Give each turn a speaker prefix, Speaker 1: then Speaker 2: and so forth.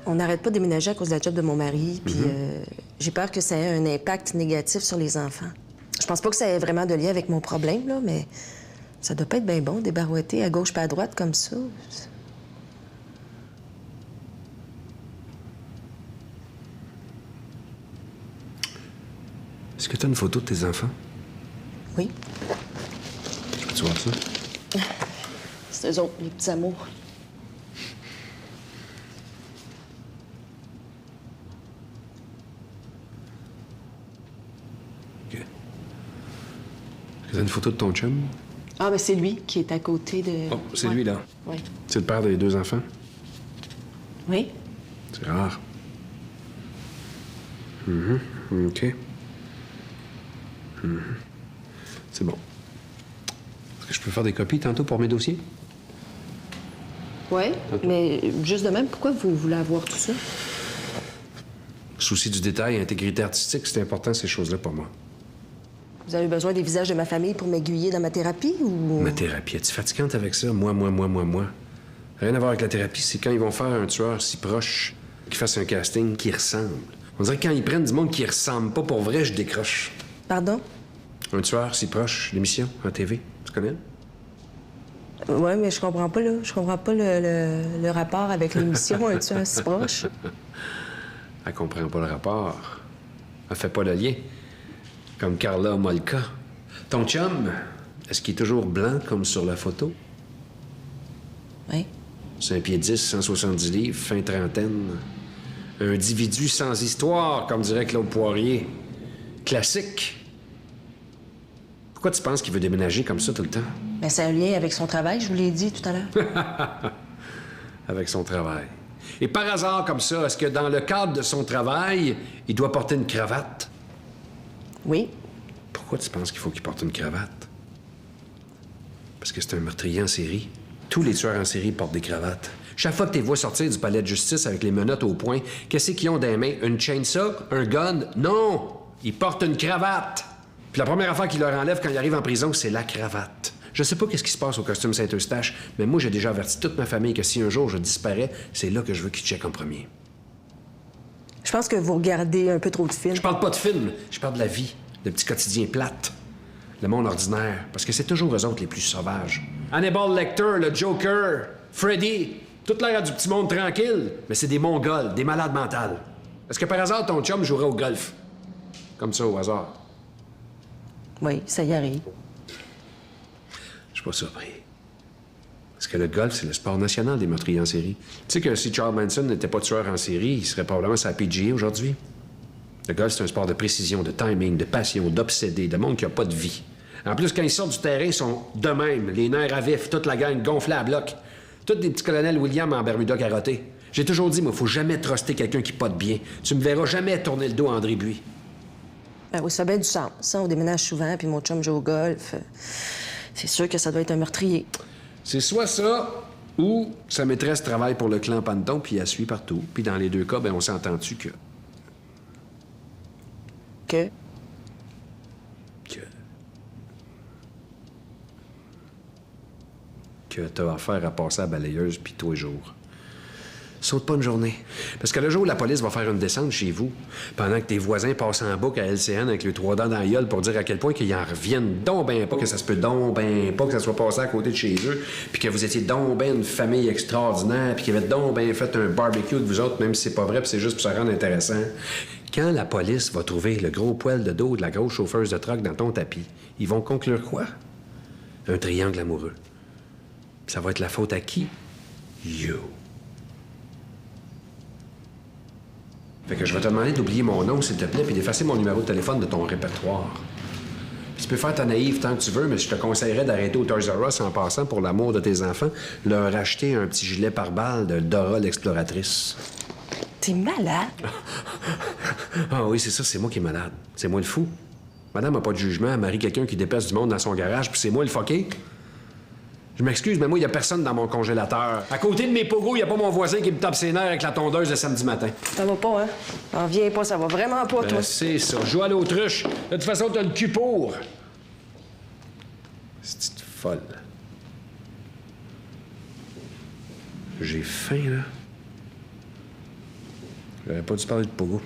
Speaker 1: On n'arrête pas de déménager à cause de la job de mon mari, puis j'ai peur que ça ait un impact négatif sur les enfants. Je pense pas que ça ait vraiment de lien avec mon problème, là, mais ça doit pas être bien bon, débarouetter à gauche pas à droite comme ça.
Speaker 2: Est-ce que tu as une photo de tes enfants?
Speaker 1: Oui.
Speaker 2: Je peux-tu voir ça?
Speaker 1: C'est eux autres, les petits amours.
Speaker 2: OK. Est-ce que tu as une photo de ton chum?
Speaker 1: Ah, ben c'est lui qui est à côté de...
Speaker 2: Oh, c'est lui, là.
Speaker 1: Oui.
Speaker 2: C'est le père des 2 enfants?
Speaker 1: Oui.
Speaker 2: C'est rare. OK. C'est bon. Est-ce que je peux faire des copies tantôt pour mes dossiers?
Speaker 1: Oui, mais juste de même, pourquoi vous voulez avoir tout ça?
Speaker 2: Souci du détail, intégrité artistique, c'est important, ces choses-là, pour moi.
Speaker 1: Vous avez besoin des visages de ma famille pour m'aiguiller dans ma thérapie ou...
Speaker 2: Ma thérapie, es-tu fatigante avec ça? Moi. Rien à voir avec la thérapie, c'est quand ils vont faire un tueur si proche qu'ils fassent un casting qui ressemble. On dirait que quand ils prennent du monde qui ressemble pas pour vrai, je décroche.
Speaker 1: Pardon?
Speaker 2: Un tueur si proche, l'émission, en TV, tu connais?
Speaker 1: Oui, mais je comprends pas, là. Je comprends pas le rapport avec l'émission Un tueur si proche.
Speaker 2: Elle comprend pas le rapport. Elle fait pas le lien. Comme Carla Molka. Ton chum, est-ce qu'il est toujours blanc comme sur la photo?
Speaker 1: Oui.
Speaker 2: 5 pieds 10, 170 livres, fin trentaine. Un individu sans histoire, comme dirait Claude Poirier. Classique. Pourquoi tu penses qu'il veut déménager comme ça tout le temps?
Speaker 1: Ben, c'est un lien avec son travail, je vous l'ai dit tout à l'heure.
Speaker 2: Avec son travail. Et par hasard, comme ça, est-ce que dans le cadre de son travail, il doit porter une cravate?
Speaker 1: Oui.
Speaker 2: Pourquoi tu penses qu'il faut qu'il porte une cravate? Parce que c'est un meurtrier en série. Tous les tueurs en série portent des cravates. Chaque fois que tu les vois sortir du palais de justice avec les menottes au poing, qu'est-ce qu'ils ont dans les mains? Une chainsaw? Un gun? Non! Ils portent une cravate! Puis la première affaire qu'ils leur enlèvent quand ils arrivent en prison, c'est la cravate. Je sais pas qu'est-ce qui se passe au costume Saint-Eustache, mais moi, j'ai déjà averti toute ma famille que si un jour je disparais, c'est là que je veux qu'ils checkent en premier.
Speaker 1: Je pense que vous regardez un peu trop de films.
Speaker 2: Je parle pas de film, je parle de la vie, de petits quotidiens plates. Le monde ordinaire, parce que c'est toujours eux autres les plus sauvages. Hannibal Lecter, le Joker, Freddy, toute l'air du petit monde tranquille, mais c'est des Mongols, des malades mentales. Est-ce que par hasard, ton chum jouerait au golf? Comme ça, au hasard?
Speaker 1: Oui, ça y arrive.
Speaker 2: Je suis pas surpris. Parce que le golf, c'est le sport national des meurtriers en série. Tu sais que si Charles Manson n'était pas tueur en série, il serait probablement sa PGA aujourd'hui. Le golf, c'est un sport de précision, de timing, de passion, d'obsédé, de monde qui a pas de vie. En plus, quand ils sortent du terrain, ils sont de même, les nerfs à vif, toute la gang gonflée à bloc. Tous des petits colonels William en Bermuda carotté. J'ai toujours dit, moi, faut jamais truster quelqu'un qui pote bien. Tu me verras jamais tourner le dos à André Buis.
Speaker 1: Ben oui, ça a bien du sens. Ça, on déménage souvent, puis mon chum joue au golf. C'est sûr que ça doit être un meurtrier.
Speaker 2: C'est soit ça, ou sa maîtresse travaille pour le clan Panton, puis elle suit partout. Puis dans les deux cas, ben on s'entend-tu que...
Speaker 1: Que?
Speaker 2: Que t'as affaire à passer à la balayeuse, puis tous les jours. Saute pas une journée. Parce que le jour où la police va faire une descente chez vous, pendant que tes voisins passent en boucle à LCN avec les 3 dents dans la gueule pour dire à quel point qu'ils en reviennent donc ben pas, que ça se peut donc ben pas que ça soit passé à côté de chez eux, puis que vous étiez donc ben une famille extraordinaire, puis qu'ils avaient donc ben fait un barbecue avec vous autres, même si c'est pas vrai, puis c'est juste pour se rendre intéressant. Quand la police va trouver le gros poil de dos de la grosse chauffeuse de truck dans ton tapis, ils vont conclure quoi? Un triangle amoureux. Puis ça va être la faute à qui? You. Fait que je vais te demander d'oublier mon nom, s'il te plaît, puis d'effacer mon numéro de téléphone de ton répertoire. Puis tu peux faire ta naïve tant que tu veux, mais je te conseillerais d'arrêter au Toys R Us en passant, pour l'amour de tes enfants, leur acheter un petit gilet pare-balles de Dora l'exploratrice.
Speaker 1: T'es malade?
Speaker 2: Ah oui, c'est ça, c'est moi qui est malade. C'est moi le fou. Madame n'a pas de jugement, elle marie quelqu'un qui dépaisse du monde dans son garage, puis c'est moi le fucké. Je m'excuse, mais moi, il n'y a personne dans mon congélateur. À côté de mes pogos, il n'y a pas mon voisin qui me tape ses nerfs avec la tondeuse le samedi matin.
Speaker 1: Ça va pas, hein? En viens pas, ça va vraiment pas, toi.
Speaker 2: C'est ça. Joue à l'autruche. De toute façon, t'as le cul pour. C'est folle. J'ai faim, là. J'aurais pas dû parler de Pogo.